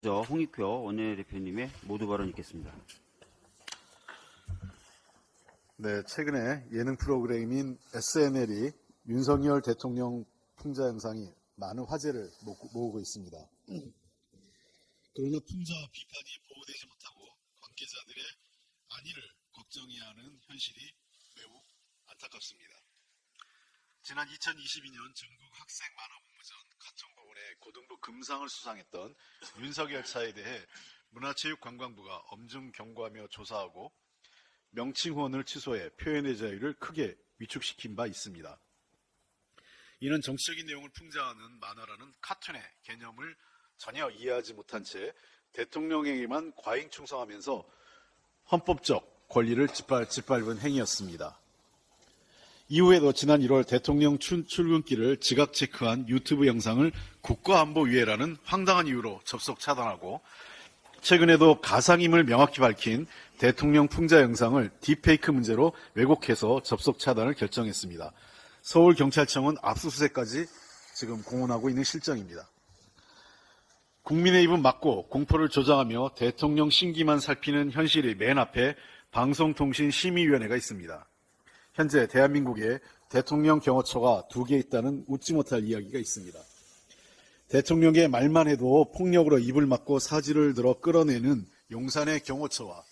홍익표 원내대표님의 모두 발언 있겠습니다. 네, 최근에 예능 프로그램인 SNL이 윤석열 대통령 풍자 영상이 많은 화제를 모으고 있습니다. 그러나 풍자와 비판이 보호되지 못하고 관계자들의 안위를 걱정해야 하는 현실이 매우 안타깝습니다. 지난 2022년 전국 학생 만화본부전 가천법원의 고등부 금상을 수상했던 윤석열 차에 대해 문화체육관광부가 엄중 경고하며 조사하고 명칭 후원을 취소해 표현의 자유를 크게 위축시킨 바 있습니다. 이는 정치적인 내용을 풍자하는 만화라는 카툰의 개념을 전혀 이해하지 못한 채 대통령에게만 과잉 충성하면서 헌법적 권리를 짓밟은 행위였습니다. 이후에도 지난 1월 대통령 출근길을 지각 체크한 유튜브 영상을 국가안보위해라는 황당한 이유로 접속 차단하고, 최근에도 가상임을 명확히 밝힌 대통령 풍자 영상을 딥페이크 문제로 왜곡해서 접속 차단을 결정했습니다. 서울경찰청은 압수수색까지 지금 공언하고 있는 실정입니다. 국민의 입은 막고 공포를 조장하며 대통령 심기만 살피는 현실이 맨 앞에 방송통신심의위원회가 있습니다. 현재 대한민국에 대통령 경호처가 2개 있다는 웃지 못할 이야기가 있습니다. 대통령의 말만 해도 폭력으로 입을 막고 사지를 들어 끌어내는 용산의 경호처와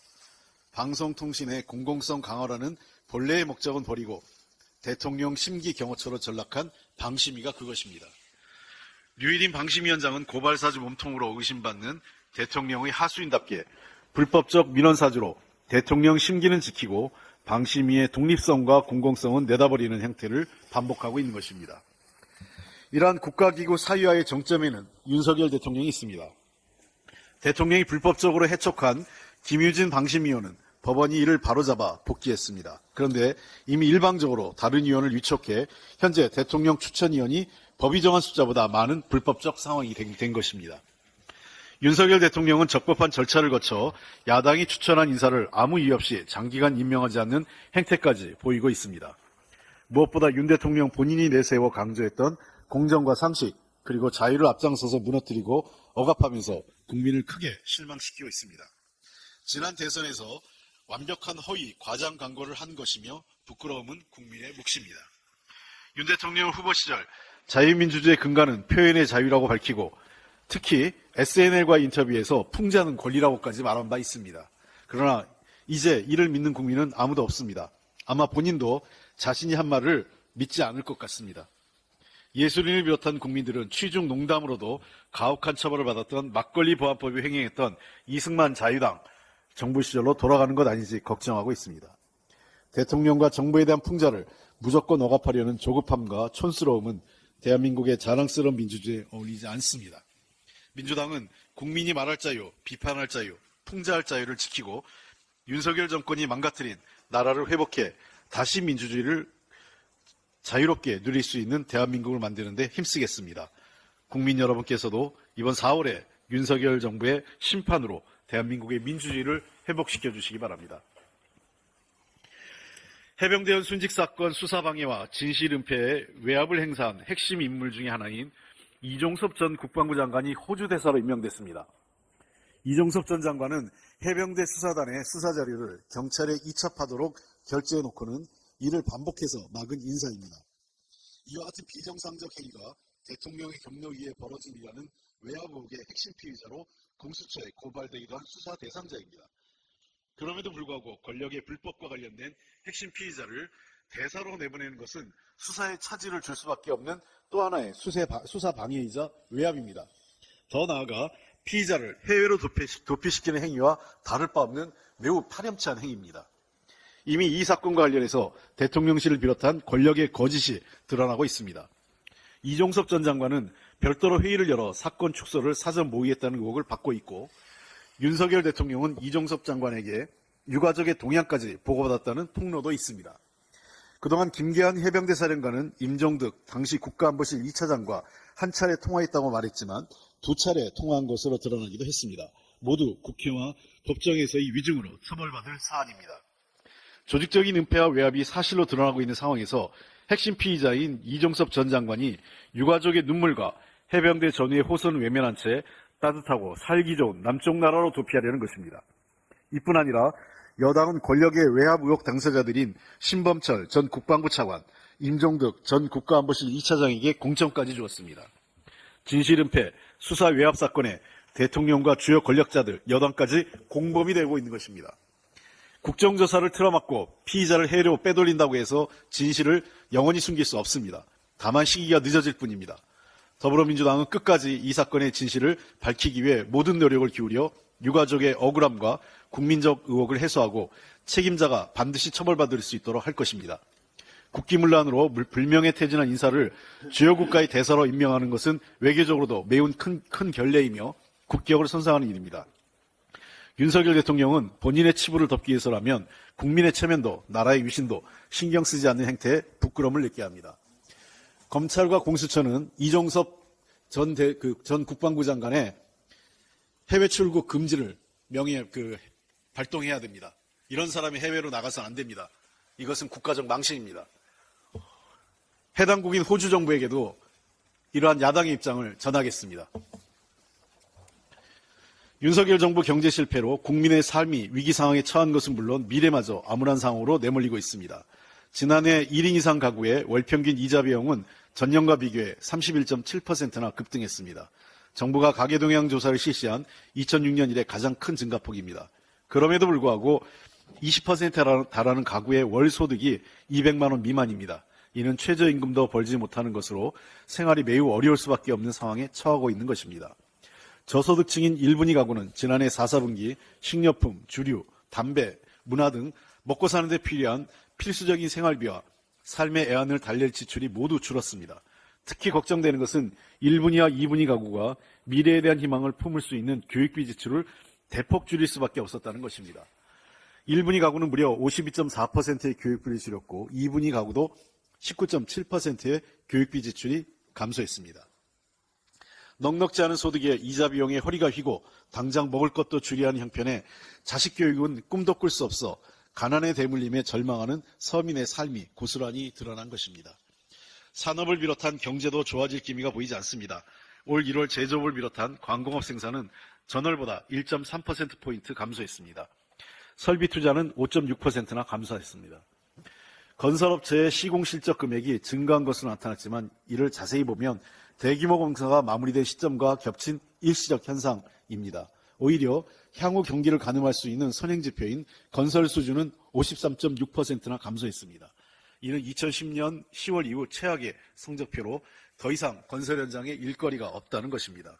방송통신의 공공성 강화라는 본래의 목적은 버리고 대통령 심기 경호처로 전락한 방심위가 그것입니다. 류일인 방심위원장은 고발사주 몸통으로 의심받는 대통령의 하수인답게 불법적 민원사주로 대통령 심기는 지키고 방심위의 독립성과 공공성은 내다버리는 행태를 반복하고 있는 것입니다. 이러한 국가기구 사유화의 정점에는 윤석열 대통령이 있습니다. 대통령이 불법적으로 해촉한 김유진 방심위원은 법원이 이를 바로잡아 복귀했습니다. 그런데 이미 일방적으로 다른 위원을 위촉해 현재 대통령 추천위원이 법이 정한 숫자보다 많은 불법적 상황이 된 것입니다. 윤석열 대통령은 적법한 절차를 거쳐 야당이 추천한 인사를 아무 이유 없이 장기간 임명하지 않는 행태까지 보이고 있습니다. 무엇보다 윤 대통령 본인이 내세워 강조했던 공정과 상식 그리고 자유를 앞장서서 무너뜨리고 억압하면서 국민을 크게 실망시키고 있습니다. 지난 대선에서 완벽한 허위, 과장 광고를 한 것이며 부끄러움은 국민의 몫입니다. 윤 대통령 후보 시절 자유민주주의의 근간은 표현의 자유라고 밝히고 특히 SNL과 인터뷰에서 풍자는 권리라고까지 말한 바 있습니다. 그러나 이제 이를 믿는 국민은 아무도 없습니다. 아마 본인도 자신이 한 말을 믿지 않을 것 같습니다. 예술인을 비롯한 국민들은 취중 농담으로도 가혹한 처벌을 받았던 막걸리 보안법이 횡행했던 이승만 자유당 정부 시절로 돌아가는 것 아닌지 걱정하고 있습니다. 대통령과 정부에 대한 풍자를 무조건 억압하려는 조급함과 촌스러움은 대한민국의 자랑스러운 민주주의에 어울리지 않습니다. 민주당은 국민이 말할 자유, 비판할 자유, 풍자할 자유를 지키고 윤석열 정권이 망가뜨린 나라를 회복해 다시 민주주의를 자유롭게 누릴 수 있는 대한민국을 만드는 데 힘쓰겠습니다. 국민 여러분께서도 이번 4월에 윤석열 정부의 심판으로 대한민국의 민주주의를 회복시켜 주시기 바랍니다. 해병대원 순직 사건 수사 방해와 진실 은폐에 외압을 행사한 핵심 인물 중에 하나인 이종섭 전 국방부 장관이 호주 대사로 임명됐습니다. 이종섭 전 장관은 해병대 수사단의 수사 자료를 경찰에 이첩하도록 결재해놓고는 이를 반복해서 막은 인사입니다. 이와 같은 비정상적 행위가 대통령의 경로 위에 벌어진 일이라는 외압 의혹의 핵심 피의자로 공수처에 고발되기도 한 수사 대상자입니다. 그럼에도 불구하고 권력의 불법과 관련된 핵심 피의자를 대사로 내보내는 것은 수사에 차질을 줄 수밖에 없는 또 하나의 수사 방해이자 외압입니다. 더 나아가 피의자를 해외로 도피시키는 행위와 다를 바 없는 매우 파렴치한 행위입니다. 이미 이 사건과 관련해서 대통령실을 비롯한 권력의 거짓이 드러나고 있습니다. 이종섭 전 장관은 별도로 회의를 열어 사건 축소를 사전 모의했다는 의혹을 받고 있고, 윤석열 대통령은 이종섭 장관에게 유가족의 동향까지 보고받았다는 폭로도 있습니다. 그동안 김계한 해병대 사령관은 임종득 당시 국가안보실 2차장과 한 차례 통화했다고 말했지만 2차례 통화한 것으로 드러나기도 했습니다. 모두 국회와 법정에서의 위증으로 처벌받을 사안입니다. 조직적인 은폐와 외압이 사실로 드러나고 있는 상황에서 핵심 피의자인 이종섭 전 장관이 유가족의 눈물과 해병대 전우의 호선을 외면한 채 따뜻하고 살기 좋은 남쪽 나라로 도피하려는 것입니다. 이뿐 아니라 여당은 권력의 외압 의혹 당사자들인 신범철 전 국방부 차관, 임종득 전 국가안보실 2차장에게 공천까지 주었습니다. 진실은폐, 수사 외압 사건에 대통령과 주요 권력자들, 여당까지 공범이 되고 있는 것입니다. 국정조사를 틀어막고 피의자를 해로 빼돌린다고 해서 진실을 영원히 숨길 수 없습니다. 다만 시기가 늦어질 뿐입니다. 더불어민주당은 끝까지 이 사건의 진실을 밝히기 위해 모든 노력을 기울여 유가족의 억울함과 국민적 의혹을 해소하고 책임자가 반드시 처벌받을 수 있도록 할 것입니다. 국기문란으로 불명예 퇴진한 인사를 주요 국가의 대사로 임명하는 것은 외교적으로도 매우 큰 결례이며 국격을 손상하는 일입니다. 윤석열 대통령은 본인의 치부를 덮기 위해서라면 국민의 체면도 나라의 위신도 신경 쓰지 않는 행태에 부끄러움을 느껴야 합니다. 검찰과 공수처는 이종섭 전 국방부 장관의 해외 출국 금지를 발동해야 됩니다. 이런 사람이 해외로 나가서는 안 됩니다. 이것은 국가적 망신입니다. 해당국인 호주 정부에게도 이러한 야당의 입장을 전하겠습니다. 윤석열 정부 경제 실패로 국민의 삶이 위기 상황에 처한 것은 물론 미래마저 암울한 상황으로 내몰리고 있습니다. 지난해 1인 이상 가구의 월 평균 이자 비용은 전년과 비교해 31.7%나 급등했습니다. 정부가 가계동향 조사를 실시한 2006년 이래 가장 큰 증가폭입니다. 그럼에도 불구하고 20%에 달하는 가구의 월 소득이 200만 원 미만입니다. 이는 최저임금도 벌지 못하는 것으로 생활이 매우 어려울 수밖에 없는 상황에 처하고 있는 것입니다. 저소득층인 1분위 가구는 지난해 4, 4분기 식료품, 주류, 담배, 문화 등 먹고 사는 데 필요한 필수적인 생활비와 삶의 애환을 달랠 지출이 모두 줄었습니다. 특히 걱정되는 것은 1분위와 2분위 가구가 미래에 대한 희망을 품을 수 있는 교육비 지출을 대폭 줄일 수밖에 없었다는 것입니다. 1분위 가구는 무려 52.4%의 교육비를 줄였고 2분위 가구도 19.7%의 교육비 지출이 감소했습니다. 넉넉지 않은 소득에 이자 비용에 허리가 휘고 당장 먹을 것도 줄여야 하는 형편에 자식 교육은 꿈도 꿀 수 없어 가난에 대물림에 절망하는 서민의 삶이 고스란히 드러난 것입니다. 산업을 비롯한 경제도 좋아질 기미가 보이지 않습니다. 올 1월 제조업을 비롯한 광공업 생산은 전월보다 1.3%포인트 감소했습니다. 설비 투자는 5.6%나 감소했습니다. 건설업체의 시공 실적 금액이 증가한 것으로 나타났지만 이를 자세히 보면 대규모 공사가 마무리된 시점과 겹친 일시적 현상입니다. 오히려 향후 경기를 가늠할 수 있는 선행지표인 건설 수준은 53.6%나 감소했습니다. 이는 2010년 10월 이후 최악의 성적표로 더 이상 건설 현장에 일거리가 없다는 것입니다.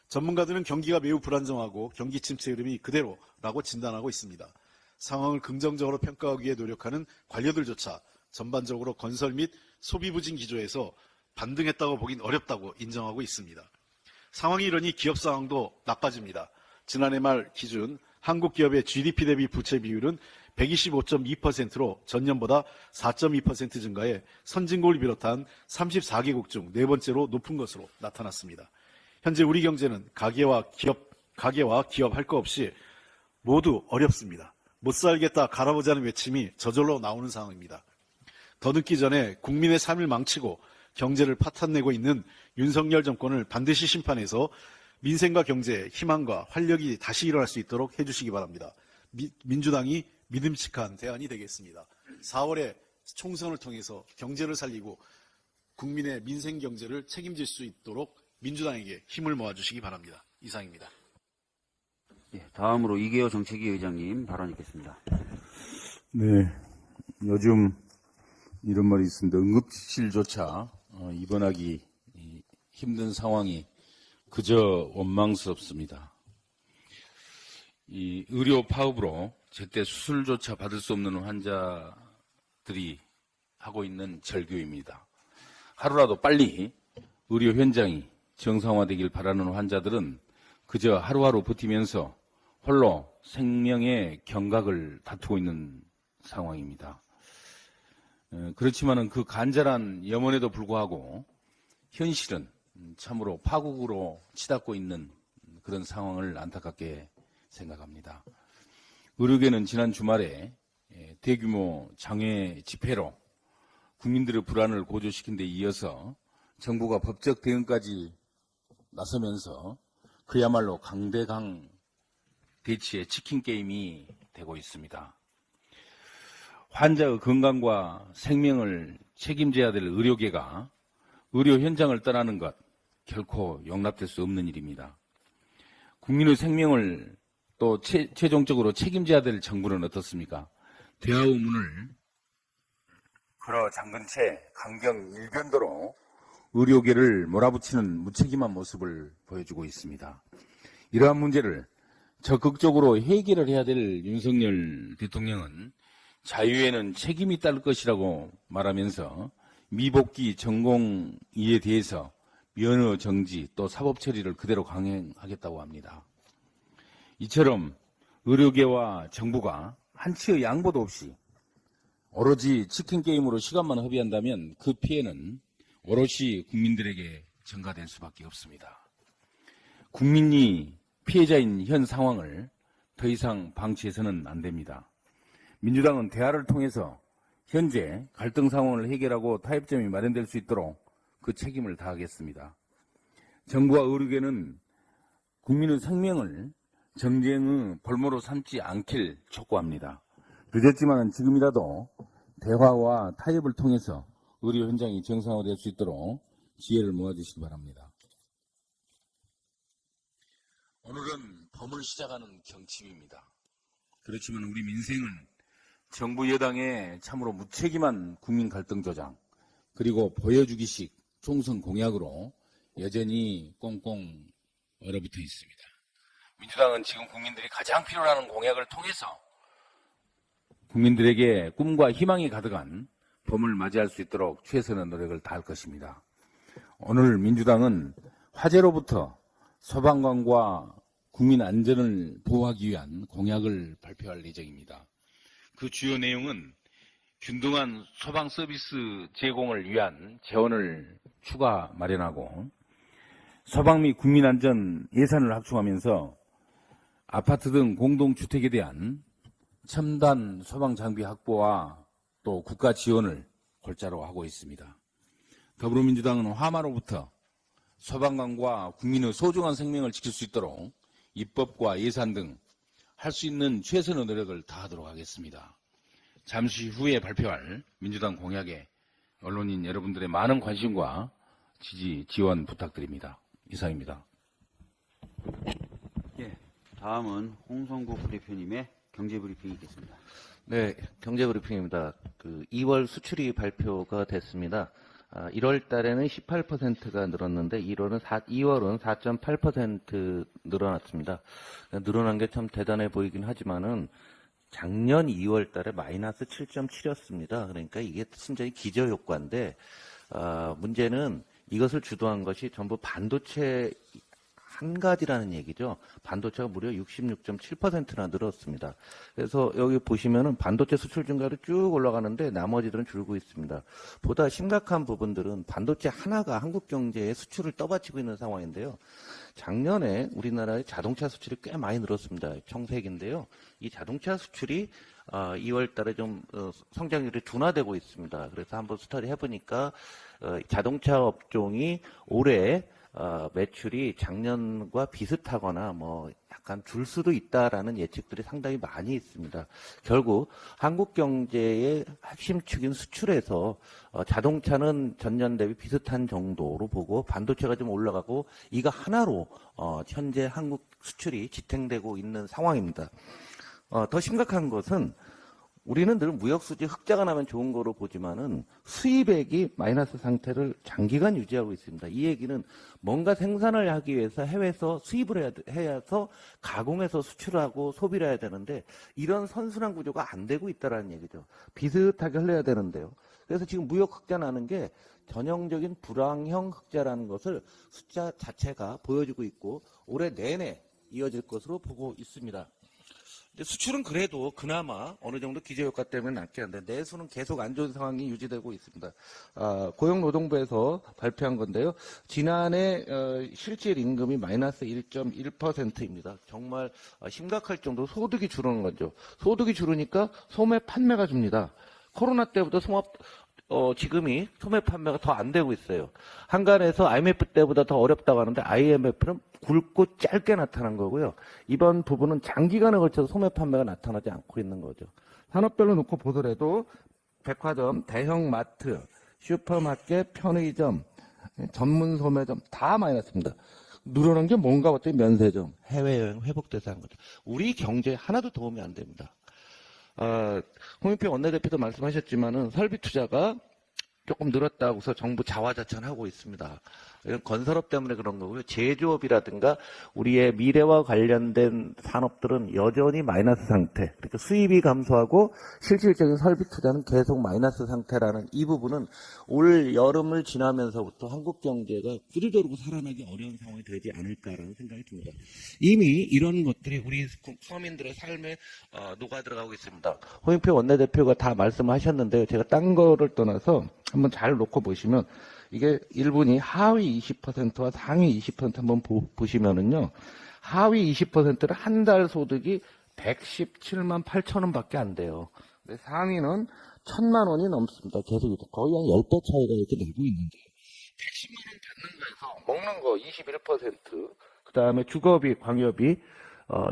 전문가들은 경기가 매우 불안정하고 경기 침체 흐름이 그대로라고 진단하고 있습니다. 상황을 긍정적으로 평가하기 위해 노력하는 관료들조차 전반적으로 건설 및 소비 부진 기조에서 반등했다고 보긴 어렵다고 인정하고 있습니다. 상황이 이러니 기업 상황도 나빠집니다. 지난해 말 기준 한국 기업의 GDP 대비 부채 비율은 125.2%로 전년보다 4.2% 증가해 선진국을 비롯한 34개국 중 네 번째로 높은 것으로 나타났습니다. 현재 우리 경제는 가게와 기업 할 거 없이 모두 어렵습니다. 못 살겠다 갈아보자는 외침이 저절로 나오는 상황입니다. 더 늦기 전에 국민의 삶을 망치고 경제를 파탄내고 있는 윤석열 정권을 반드시 심판해서 민생과 경제에 희망과 활력이 다시 일어날 수 있도록 해주시기 바랍니다. 민주당이 믿음직한 대안이 되겠습니다. 4월에 총선을 통해서 경제를 살리고 국민의 민생 경제를 책임질 수 있도록 민주당에게 힘을 모아주시기 바랍니다. 이상입니다. 예, 다음으로 이계호 정책위 의장님 발언 있겠습니다. 네, 요즘 이런 말이 있습니다. 응급실조차 입원하기 힘든 상황이 그저 원망스럽습니다. 이 의료 파업으로 제때 수술조차 받을 수 없는 환자들이 하고 있는 절규입니다. 하루라도 빨리 의료 현장이 정상화되길 바라는 환자들은 그저 하루하루 버티면서 홀로 생명의 경각을 다투고 있는 상황입니다. 그렇지만은 그 간절한 염원에도 불구하고 현실은 참으로 파국으로 치닫고 있는 그런 상황을 안타깝게 생각합니다. 의료계는 지난 주말에 대규모 장외 집회로 국민들의 불안을 고조시킨 데 이어서 정부가 법적 대응까지 나서면서 그야말로 강대강 대치의 치킨 게임이 되고 있습니다. 환자의 건강과 생명을 책임져야 될 의료계가 의료 현장을 떠나는 것 결코 용납될 수 없는 일입니다. 국민의 생명을 또 최종적으로 책임져야 될 정부는 어떻습니까? 대화의 문을 걸어 잠근 채 강경 일변도로 의료계를 몰아붙이는 무책임한 모습을 보여주고 있습니다. 이러한 문제를 적극적으로 해결을 해야 될 윤석열 대통령은 자유에는 책임이 따를 것이라고 말하면서 미복귀 전공의에 대해서 면허 정지 또 사법 처리를 그대로 강행하겠다고 합니다. 이처럼 의료계와 정부가 한치의 양보도 없이 오로지 치킨 게임으로 시간만 허비한다면 그 피해는 오롯이 국민들에게 전가될 수밖에 없습니다. 국민이 피해자인 현 상황을 더 이상 방치해서는 안 됩니다. 민주당은 대화를 통해서 현재 갈등 상황을 해결하고 타협점이 마련될 수 있도록 그 책임을 다하겠습니다. 정부와 의료계는 국민의 생명을 정쟁의 볼모로 삼지 않길 촉구합니다. 늦었지만 지금이라도 대화와 타협을 통해서 의료 현장이 정상화될 수 있도록 지혜를 모아주시기 바랍니다. 오늘은 봄을 시작하는 경칩입니다. 그렇지만 우리 민생은 정부 여당의 참으로 무책임한 국민 갈등 조장 그리고 보여주기식 총선 공약으로 여전히 꽁꽁 얼어붙어 있습니다. 민주당은 지금 국민들이 가장 필요로 하는 공약을 통해서 국민들에게 꿈과 희망이 가득한 봄을 맞이할 수 있도록 최선의 노력을 다할 것입니다. 오늘 민주당은 화재로부터 소방관과 국민 안전을 보호하기 위한 공약을 발표할 예정입니다. 그 주요 내용은 균등한 소방 서비스 제공을 위한 재원을 추가 마련하고 소방 및 국민 안전 예산을 확충하면서 아파트 등 공동주택에 대한 첨단 소방 장비 확보와 또 국가 지원을 골자로 하고 있습니다. 더불어민주당은 화마로부터 소방관과 국민의 소중한 생명을 지킬 수 있도록 입법과 예산 등 할 수 있는 최선의 노력을 다하도록 하겠습니다. 잠시 후에 발표할 민주당 공약에 언론인 여러분들의 많은 관심과 지지, 지원 부탁드립니다. 이상입니다. 예, 다음은 홍성국 대표님의 경제브리핑이 있겠습니다. 네, 경제브리핑입니다. 2월 수출이 발표가 됐습니다. 1월 달에는 18%가 늘었는데 2월은 4.8% 늘어났습니다. 늘어난 게 참 대단해 보이긴 하지만은 작년 2월 달에 마이너스 7.7이었습니다. 그러니까 이게 순전히 기저효과인데 문제는 이것을 주도한 것이 전부 반도체 한 가지라는 얘기죠. 반도체가 무려 66.7%나 늘었습니다. 그래서 여기 보시면은 반도체 수출 증가로 쭉 올라가는데 나머지들은 줄고 있습니다. 보다 심각한 부분들은 반도체 하나가 한국 경제의 수출을 떠받치고 있는 상황인데요. 작년에 우리나라의 자동차 수출이 꽤 많이 늘었습니다. 청색인데요. 이 자동차 수출이 2월 달에 좀 성장률이 둔화되고 있습니다. 그래서 한번 스터디 해보니까 자동차 업종이 올해 매출이 작년과 비슷하거나 뭐 약간 줄 수도 있다라는 예측들이 상당히 많이 있습니다. 결국 한국 경제의 핵심축인 수출에서 자동차는 전년 대비 비슷한 정도로 보고 반도체가 좀 올라가고 이거 하나로 현재 한국 수출이 지탱되고 있는 상황입니다. 더 심각한 것은 우리는 늘 무역수지 흑자가 나면 좋은 거로 보지만은 수입액이 마이너스 상태를 장기간 유지하고 있습니다. 이 얘기는 뭔가 생산을 하기 위해서 해외에서 수입을 해서 가공해서 수출하고 소비를 해야 되는데 이런 선순환 구조가 안 되고 있다는 얘기죠. 비슷하게 흘러야 되는데요. 그래서 지금 무역 흑자 나는 게 전형적인 불황형 흑자라는 것을 숫자 자체가 보여주고 있고 올해 내내 이어질 것으로 보고 있습니다. 수출은 그래도 그나마 어느 정도 기저효과 때문에 낫긴 한데 내수는 계속 안 좋은 상황이 유지되고 있습니다. 고용노동부에서 발표한 건데요. 지난해 실질 임금이 마이너스 1.1%입니다. 정말 심각할 정도로 소득이 줄어는 거죠. 소득이 줄으니까 소매 판매가 줍니다. 코로나 때부터 지금이 소매 판매가 더 안 되고 있어요. 한간에서 IMF 때보다 더 어렵다고 하는데 IMF는 굵고 짧게 나타난 거고요. 이번 부분은 장기간에 걸쳐서 소매 판매가 나타나지 않고 있는 거죠. 산업별로 놓고 보더라도 백화점, 대형 마트, 슈퍼마켓, 편의점, 전문 소매점 다 마이너스입니다. 늘어난 게 뭔가 봤더니 면세점, 해외여행 회복돼서 한 거죠. 우리 경제에 하나도 도움이 안 됩니다. 홍영표 원내대표도 말씀하셨지만은 설비 투자가 조금 늘었다고서 정부 자화자찬하고 있습니다. 이건 건설업 때문에 그런 거고요. 제조업이라든가 우리의 미래와 관련된 산업들은 여전히 마이너스 상태. 그러니까 수입이 감소하고 실질적인 설비 투자는 계속 마이너스 상태라는 이 부분은 올 여름을 지나면서부터 한국 경제가 구조적으로 살아나기 어려운 상황이 되지 않을까라는 생각이 듭니다. 이미 이런 것들이 우리 서민들의 삶에 녹아 들어가고 있습니다. 홍영표 원내대표가 다 말씀하셨는데요. 제가 딴 거를 떠나서 한번 잘 놓고 보시면 이게 일본이 하위 20%와 상위 20% 한번 보시면은요. 하위 20%는 한 달 소득이 117만 8천 원밖에 안 돼요. 근데 상위는 1,000만 원이 넘습니다. 계속 거의 한 10배 차이가 이렇게 나고 있는데 110만 원 받는 거에서 먹는 거 21%, 그 다음에 주거비, 광여비,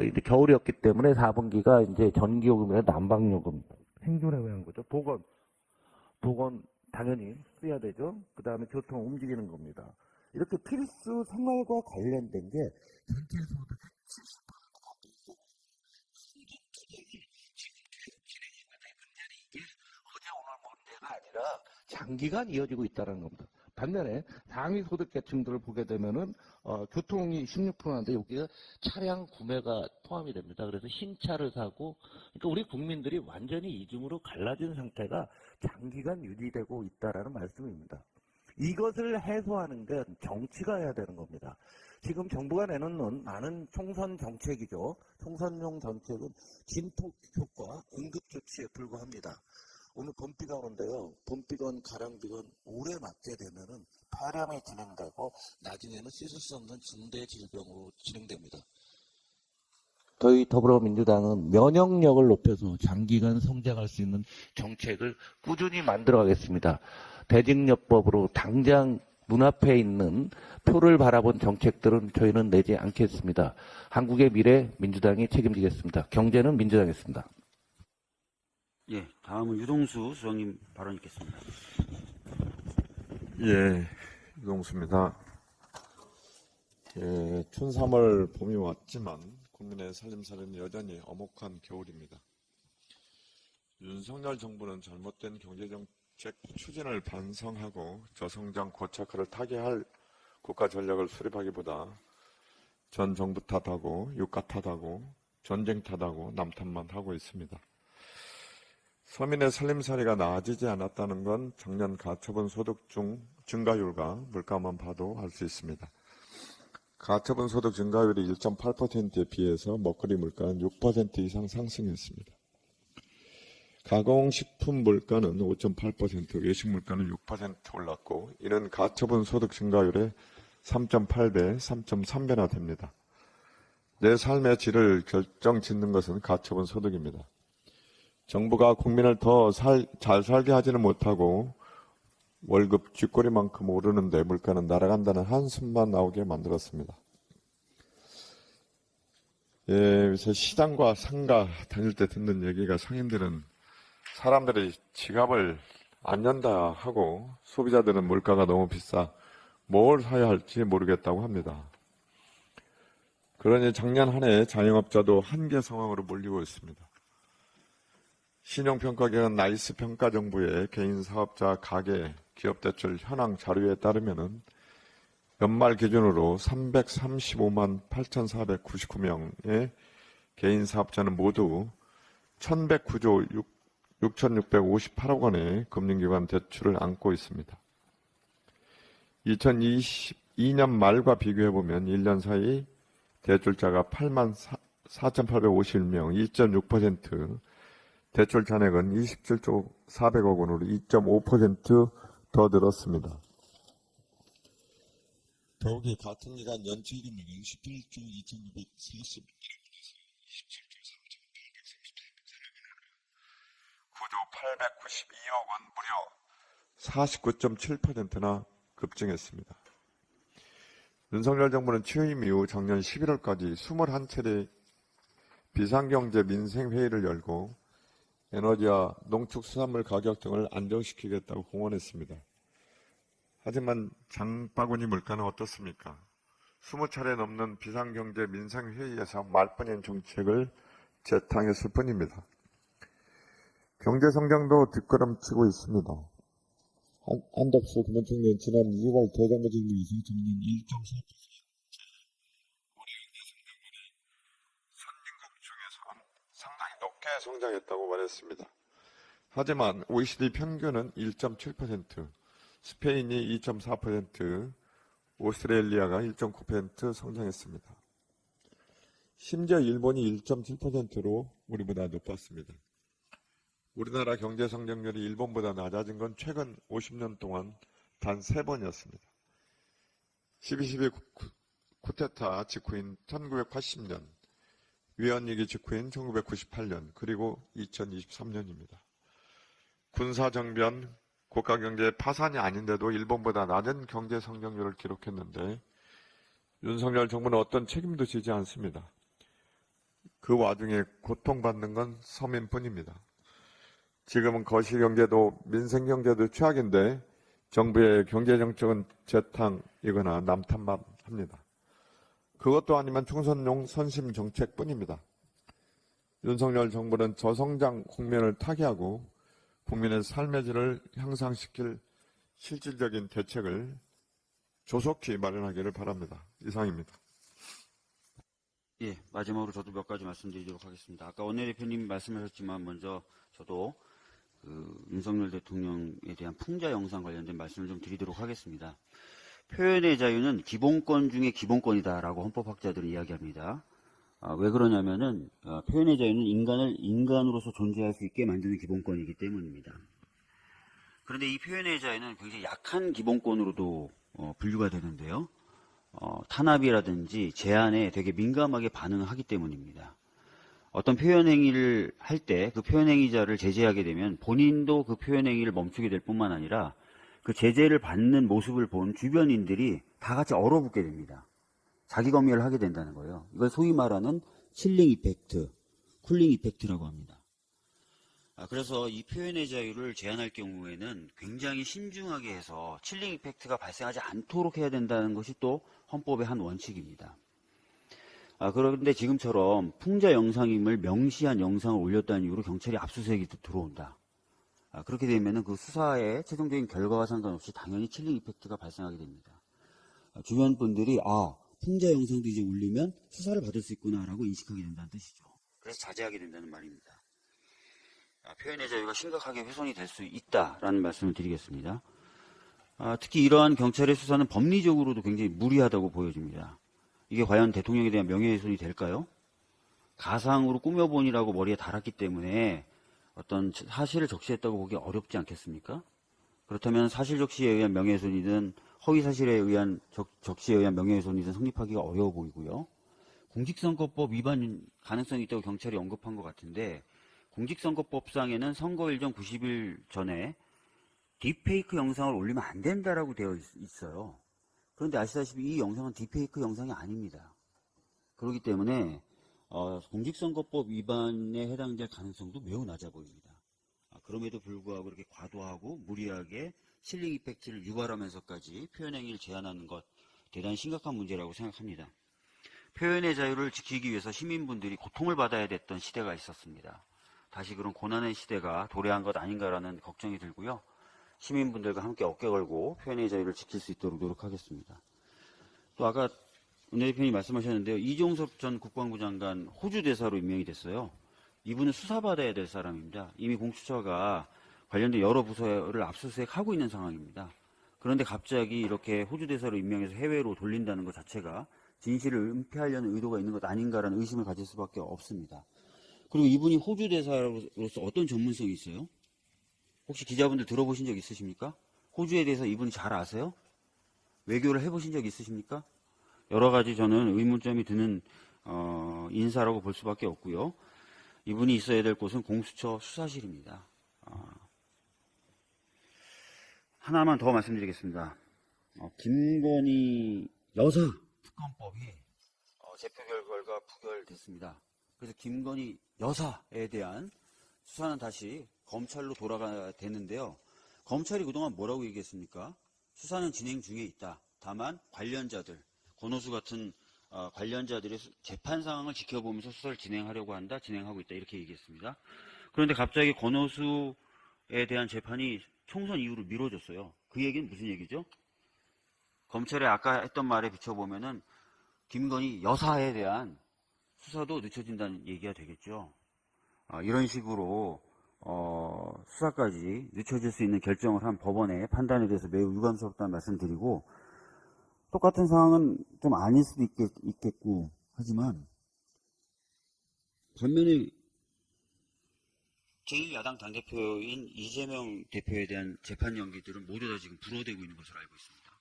이제 겨울이었기 때문에 4분기가 이제 전기요금이나 난방요금, 생존에 의한 거죠. 보건 당연히 써야 되죠. 그 다음에 교통 움직이는 겁니다. 이렇게 필수 생활과 관련된 게 전체 소득의 70% 갖고 있고 수준 투자를 지금 계속 진행해야 될 문제는 이게 어제 오늘 문제가 아니라 장기간 이어지고 있다는 겁니다. 반면에 상위 소득 계층들을 보게 되면은 교통이 16%인데 여기가 차량 구매가 포함이 됩니다. 그래서 신차를 사고, 그러니까 우리 국민들이 완전히 이중으로 갈라진 상태가 장기간 유지되고 있다라는 말씀입니다. 이것을 해소하는 게 정치가 해야 되는 겁니다. 지금 정부가 내놓는 많은 총선 정책이죠. 총선용 정책은 진폭 효과, 공급 조치에 불과합니다. 오늘 봄비가 오는데요. 봄비건 가랑비건 오래 맞게 되면은 파렴이 진행되고 나중에는 씻을 수 없는 중대 질병으로 진행됩니다. 저희 더불어민주당은 면역력을 높여서 장기간 성장할 수 있는 정책을 꾸준히 만들어가겠습니다. 대직요법으로 당장 눈앞에 있는 표를 바라본 정책들은 저희는 내지 않겠습니다. 한국의 미래 민주당이 책임지겠습니다. 경제는 민주당이 했습니다. 예, 다음은 유동수 수석님 발언 있겠습니다. 예, 유동수입니다. 예, 춘 3월 봄이 왔지만 국민의 살림살이는 여전히 엄혹한 겨울입니다. 윤석열 정부는 잘못된 경제정책 추진을 반성하고 저성장 고착화를 타개할 국가 전략을 수립하기보다 전 정부 탓하고 유가 탓하고 전쟁 탓하고 남 탓만 하고 있습니다. 서민의 살림살이가 나아지지 않았다는 건 작년 가처분 소득 증가율과 물가만 봐도 알 수 있습니다. 가처분 소득 증가율이 1.8%에 비해서 먹거리 물가는 6% 이상 상승했습니다. 가공식품 물가는 5.8%, 외식 물가는 6% 올랐고 이는 가처분 소득 증가율의 3.8배, 3.3배나 됩니다. 내 삶의 질을 결정짓는 것은 가처분 소득입니다. 정부가 국민을 더 잘 살게 하지는 못하고 월급 쥐꼬리만큼 오르는데 물가는 날아간다는 한숨만 나오게 만들었습니다. 예, 요새 시장과 상가 다닐 때 듣는 얘기가 상인들은 사람들이 지갑을 안 연다 하고 소비자들은 물가가 너무 비싸 뭘 사야 할지 모르겠다고 합니다. 그러니 작년 한 해 자영업자도 한계 상황으로 몰리고 있습니다. 신용평가기관 나이스 평가정부의 개인사업자 가계 기업대출 현황 자료에 따르면 연말 기준으로 335만 8,499명의 개인사업자는 모두 1,109조 6,658억 원의 금융기관 대출을 안고 있습니다. 2022년 말과 비교해보면 1년 사이 대출자가 8만 4,851명, 2.6%, 대출 잔액은 27조 400억 원으로 2.5% 더 늘었습니다. 더욱이 같은 기간 연체 금액은 18조 2,941억 원에서 27조 3,834억 원으로 9조 892억 원 무려 49.7%나 급증했습니다. 윤석열 정부는 취임 이후 작년 11월까지 21차례 비상경제 민생회의를 열고 에너지와 농축수산물 가격 등을 안정시키겠다고 공언했습니다. 하지만 장바구니 물가는 어떻습니까? 20차례 넘는 비상경제 민생회의에서 말뿐인 정책을 재탕했을 뿐입니다. 경제성장도 뒷걸음치고 있습니다. 한덕수 국무총리는 지난 2월 대정부진구 이후 작년 1.4% 우리 경제성장률이 선진국 중에서 상당히 높게 성장했다고 말했습니다. 하지만 OECD 평균은 1.7%, 스페인이 2.4%, 오스트레일리아가 1.9% 성장했습니다. 심지어 일본이 1.7%로 우리보다 높았습니다. 우리나라 경제 성장률이 일본보다 낮아진 건 최근 50년 동안 단 3번이었습니다. 12.12 쿠데타 직후인 1980년, 위헌위기 직후인 1998년, 그리고 2023년입니다. 군사정변, 국가경제 파산이 아닌데도 일본보다 낮은 경제 성장률을 기록했는데 윤석열 정부는 어떤 책임도 지지 않습니다. 그 와중에 고통받는 건 서민뿐입니다. 지금은 거시경제도 민생경제도 최악인데 정부의 경제정책은 재탕이거나 남탓만 합니다. 그것도 아니면 총선용 선심정책뿐입니다. 윤석열 정부는 저성장 국면을 타개하고 국민의 삶의 질을 향상시킬 실질적인 대책을 조속히 마련하기를 바랍니다. 이상입니다. 예, 마지막으로 저도 몇 가지 말씀드리도록 하겠습니다. 아까 원내대표님 말씀하셨지만 먼저 저도 윤석열 대통령에 대한 풍자 영상 관련된 말씀을 좀 드리도록 하겠습니다. 표현의 자유는 기본권 중에 기본권이다라고 헌법학자들은 이야기합니다. 왜 그러냐면은 표현의 자유는 인간을 인간으로서 존재할 수 있게 만드는 기본권이기 때문입니다. 그런데 이 표현의 자유는 굉장히 약한 기본권으로도 분류가 되는데요. 탄압이라든지 제한에 되게 민감하게 반응하기 때문입니다. 어떤 표현행위를 할 때 그 표현행위자를 제재하게 되면 본인도 그 표현행위를 멈추게 될 뿐만 아니라 그 제재를 받는 모습을 본 주변인들이 다 같이 얼어붙게 됩니다. 자기 검열을 하게 된다는 거예요. 이걸 소위 말하는 칠링 이펙트, 쿨링 이펙트라고 합니다. 그래서 이 표현의 자유를 제한할 경우에는 굉장히 신중하게 해서 칠링 이펙트가 발생하지 않도록 해야 된다는 것이 또 헌법의 한 원칙입니다. 그런데 지금처럼 풍자 영상임을 명시한 영상을 올렸다는 이유로 경찰이 압수수색이 들어온다. 그렇게 되면 그 수사의 최종적인 결과와 상관없이 당연히 칠링 이펙트가 발생하게 됩니다. 주변 분들이 풍자 영상도 이제 올리면 수사를 받을 수 있구나라고 인식하게 된다는 뜻이죠. 그래서 자제하게 된다는 말입니다. 표현의 자유가 심각하게 훼손이 될 수 있다라는 말씀을 드리겠습니다. 특히 이러한 경찰의 수사는 법리적으로도 굉장히 무리하다고 보여집니다. 이게 과연 대통령에 대한 명예훼손이 될까요? 가상으로 꾸며본이라고 머리에 달았기 때문에 어떤 사실을 적시했다고 보기 어렵지 않겠습니까? 그렇다면 사실 적시에 의한 명예훼손이든 허위 사실에 의한 적시에 의한 명예훼손이든 성립하기가 어려워 보이고요. 공직선거법 위반 가능성이 있다고 경찰이 언급한 것 같은데 공직선거법상에는 선거일 전 90일 전에 딥페이크 영상을 올리면 안 된다라고 되어 있어요. 그런데 아시다시피 이 영상은 딥페이크 영상이 아닙니다. 그렇기 때문에 공직선거법 위반에 해당될 가능성도 매우 낮아 보입니다. 그럼에도 불구하고 그렇게 과도하고 무리하게 칠링 이펙트를 유발하면서까지 표현행위를 제한하는 것 대단히 심각한 문제라고 생각합니다. 표현의 자유를 지키기 위해서 시민분들이 고통을 받아야 됐던 시대가 있었습니다. 다시 그런 고난의 시대가 도래한 것 아닌가라는 걱정이 들고요. 시민분들과 함께 어깨 걸고 표현의 자유를 지킬 수 있도록 노력하겠습니다. 또 아까 원내대표님 말씀하셨는데요. 이종섭 전 국방부 장관 호주 대사로 임명이 됐어요. 이분은 수사받아야 될 사람입니다. 이미 공수처가 관련된 여러 부서를 압수수색하고 있는 상황입니다. 그런데 갑자기 이렇게 호주 대사로 임명해서 해외로 돌린다는 것 자체가 진실을 은폐하려는 의도가 있는 것 아닌가라는 의심을 가질 수밖에 없습니다. 그리고 이분이 호주 대사로서 어떤 전문성이 있어요? 혹시 기자분들 들어보신 적 있으십니까? 호주에 대해서 이분이 잘 아세요? 외교를 해보신 적 있으십니까? 여러 가지 저는 의문점이 드는 인사라고 볼 수밖에 없고요. 이분이 있어야 될 곳은 공수처 수사실입니다. 하나만 더 말씀드리겠습니다. 김건희 여사 특검법이 재표 결과 부결됐습니다. 그래서 김건희 여사에 대한 수사는 다시 검찰로 돌아가야 되는데요. 검찰이 그동안 뭐라고 얘기했습니까? 수사는 진행 중에 있다. 다만 관련자들, 권오수 같은 관련자들의 재판 상황을 지켜보면서 수사를 진행하려고 한다, 진행하고 있다 이렇게 얘기했습니다. 그런데 갑자기 권오수에 대한 재판이 총선 이후로 미뤄졌어요. 그 얘기는 무슨 얘기죠? 검찰이 아까 했던 말에 비춰보면은 김건희 여사에 대한 수사도 늦춰진다는 얘기가 되겠죠. 이런 식으로 수사까지 늦춰질 수 있는 결정을 한 법원의 판단에 대해서 매우 유감스럽다는 말씀드리고, 똑같은 상황은 좀 아닐 수도 있겠고 하지만 반면에 제1야당 당대표인 이재명 대표에 대한 재판 연기들은 모두 다 지금 불어대고 있는 것으로 알고 있습니다.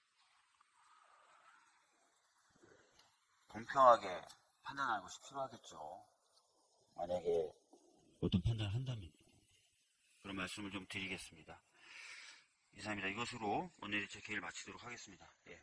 공평하게 판단하는 것이 필요하겠죠. 만약에 어떤 판단을 한다면 그런 말씀을 좀 드리겠습니다. 이상입니다. 이것으로 오늘의 제 기회를 마치도록 하겠습니다. 예.